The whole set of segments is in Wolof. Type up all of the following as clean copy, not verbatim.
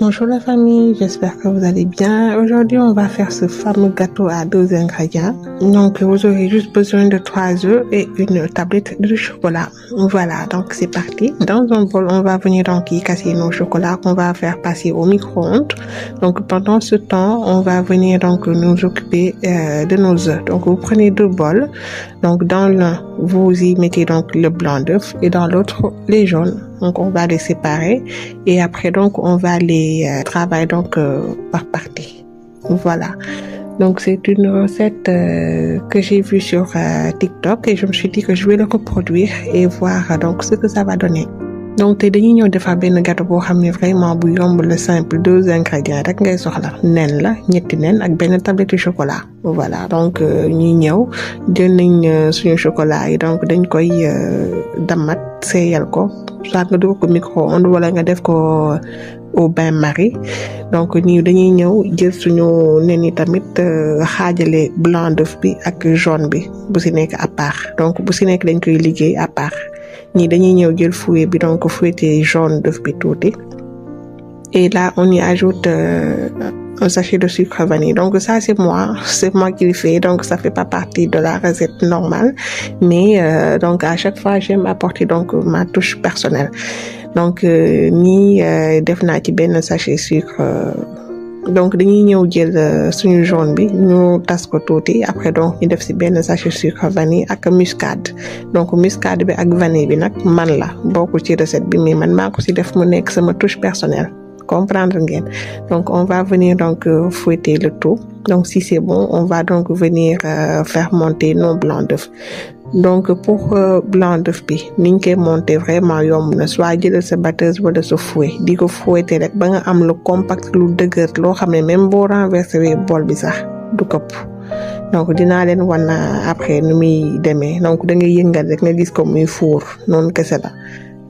Bonjour la famille, j'espère que vous allez bien. Aujourd'hui, on va faire ce fameux gâteau à 2 ingrédients. Donc, vous aurez juste besoin de 3 œufs et une tablette de chocolat. Voilà, donc c'est parti. Dans un bol, on va venir donc y casser nos chocolats qu'on va faire passer au micro-ondes. Donc, pendant ce temps, on va venir donc nous occuper de nos œufs. Donc, vous prenez 2 bols. Donc, dans l'un, vous y mettez donc le blanc d'œuf et dans l'autre, les jaunes. Donc, on va les séparer et après, donc, on va les travailler donc par partie. Voilà. Donc, c'est une recette que j'ai vue sur TikTok et je me suis dit que je vais le reproduire et voir donc ce que ça va donner. Donc tey dañuy ñëw defar benn gâteau boo xam ne vraiment bu yomb le simple 2 ingrédients rek ngay soxla nen la ñetti nen ak benn tablette de chocolat voilà donc ñuy ñëw jël nañ suñu chocolat yi donc dañ koy damat seeyal ko soit nga dugal ko micro-ondes wala nga def ko au bain-marie donc ñii dañuy ñëw jël suñu nen yi tamit xaajale blanc d'œuf bi ak jaune bi bu si nekk à part donc bu si nekk dañ koy liggéey à part ñii dañuy ñëw jël fouet bi donc fouetter jaune d'œuf bi tuuti et là on y ajoute un sachet de sucre vanille donc ça c'est moi qui le fais donc ça fait pas partie de la recette normale mais donc à chaque fois j'aime apporter donc ma touche personnelle donc nii def naa ci benn sachet sucre donc dañuy ñëw jël suñu jaune bi ñu tas ko tuuti après donc ñu def ci benn sachet sucre vanille ak muscade donc muscade bi ak vanille bi nag man la bokkul ci recette bi mais man maa ko ci def mu nekk sama touche personnelle comprendre ngeen donc on va venir donc fouetter le tout donc si c'est bon on va donc venir faire monter nos blancs d'œuf donc pour blanc d'œuf bi niñ koy monter vraiment yomb na soit jëlal sa batteuse wala sa fouet di ko fouetter rek ba nga am lu compact lu dëgër loo xam ne même boo renverser bol bi sax du këpp donc dinaa leen wan après nu muy demee donc da ngay yëngal rek nga gis ko muy fuur noonu kese la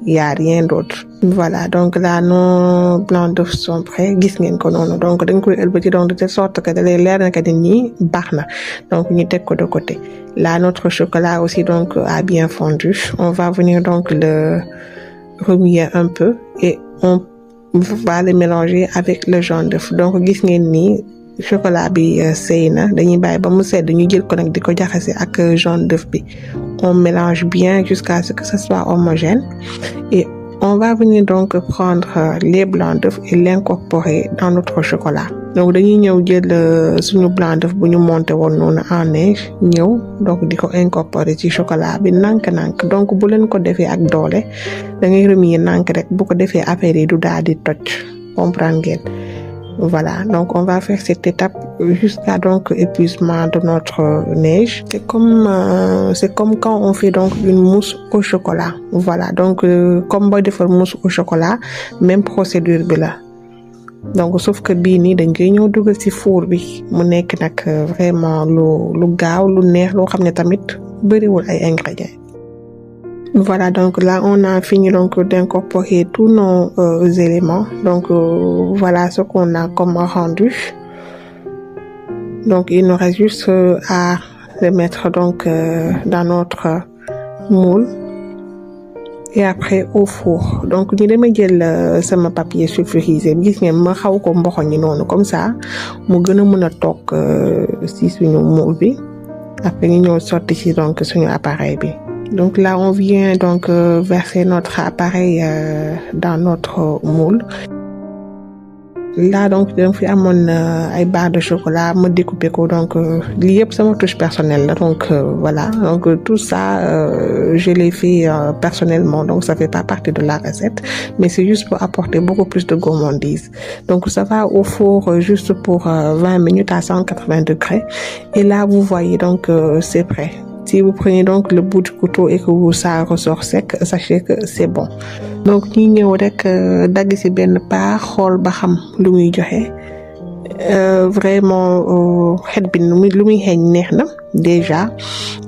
y a rien d'autre voilà donc là nos blancs d'œuf sont prêts gis ngeen ko noonu donc dañ koy ëlbati donc de telle sorte que da lay leer na que nii baax na donc ñu teg ko de côté là notre chocolat aussi donc a bien fondu on va venir donc le remuer un peu et on va le mélanger avec le jaune d'œuf donc gis ngeen nii chocolat bi sey na dañuy bàyyi ba mu sedd ñu jël ko nag di ko jaxase ak jaune d'œuf bi on mélange bien jusqu'à ce que ce soit homogène et on va venir donc prendre les blancs d'œuf et l'incorporer dans notre chocolat donc dañuy ñëw jël suñu blanc d'œuf bu ñu monté woon noonu en neige ñëw donc di ko incorporer ci chocolat bi nànk-nànk donc bu leen ko defee ak doole da ngay remuer nànk rek bu ko defee affaire yi du daal di toj comprendre ngeen voilà donc on va faire cette étape jusqu'à donc épuisement de notre neige c'est comme quand on fait donc une mousse au chocolat voilà donc comme booy defar mousse au chocolat même procédure bi la donc sauf que bii nii dañ koy ñëw dugal ci four bi mu nekk nag vraiment lu gaaw lu neex loo xam ne tamit bëriwul ay ingrédients voilà donc là on a fini donc d'incorporer tous nos éléments donc voilà ce qu'on a comme rendu donc il nous reste juste à le mettre donc dans notre moule et après au four donc ñu dama jël sama papier sulfurisé gis ngeen ma xaw ko mboxoñi noonu comme ça mu gën a mën a toog ci suñu moule bi après ñu ñëw sotti ci donc suñu appareil bi donc là on vient donc verser notre appareil dans notre moule là donc dañ fi amoon ay barres de chocolat ma découpé ko donc lii yëpp sama touche personnelle la donc voilà donc tout ça je l'ai fait personnellement donc ça fait pas partie de la recette mais c'est juste pour apporter beaucoup plus de gourmandise donc ça va au four juste pour 20 minutes à 180 degrés et là vous voyez donc c'est prêt. Si vous prenez donc le bout du couteau et que ça ressort sec, sachez que c'est bon. Donc ñi ñëw rek dagg ci benn part xool ba xam lu muy joxe vraiment xet bi lu muy xeeñ neex na déjà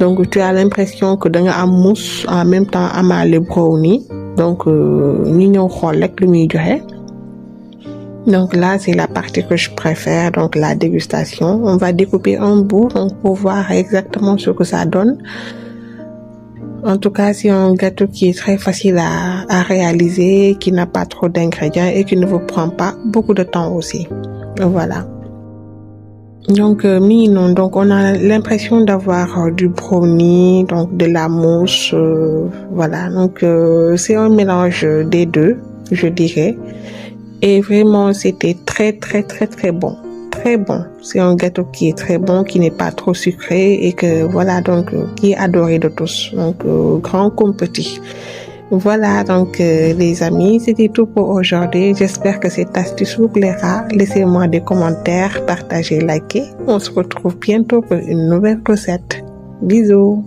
donc tu as l'impression que da nga am mousse en même temps amaale brownie donc ñi ñëw xool rek lu muy joxe. Donc là, c'est la partie que je préfère, donc la dégustation. On va découper un bout donc pour voir exactement ce que ça donne. En tout cas, c'est un gâteau qui est très facile à réaliser, qui n'a pas trop d'ingrédients et qui ne vous prend pas beaucoup de temps aussi. Voilà. Donc, donc on a l'impression d'avoir du brownie, donc de la mousse, voilà. Donc, c'est un mélange des deux, je dirais. Et vraiment, c'était très, très, très, très bon. Très bon. C'est un gâteau qui est très bon, qui n'est pas trop sucré et que, voilà, donc, qui est adoré de tous. Donc, grand comme petit. Voilà, donc les amis, c'était tout pour aujourd'hui. J'espère que cette astuce vous plaira. Laissez-moi des commentaires, partagez, likez. On se retrouve bientôt pour une nouvelle recette. Bisous.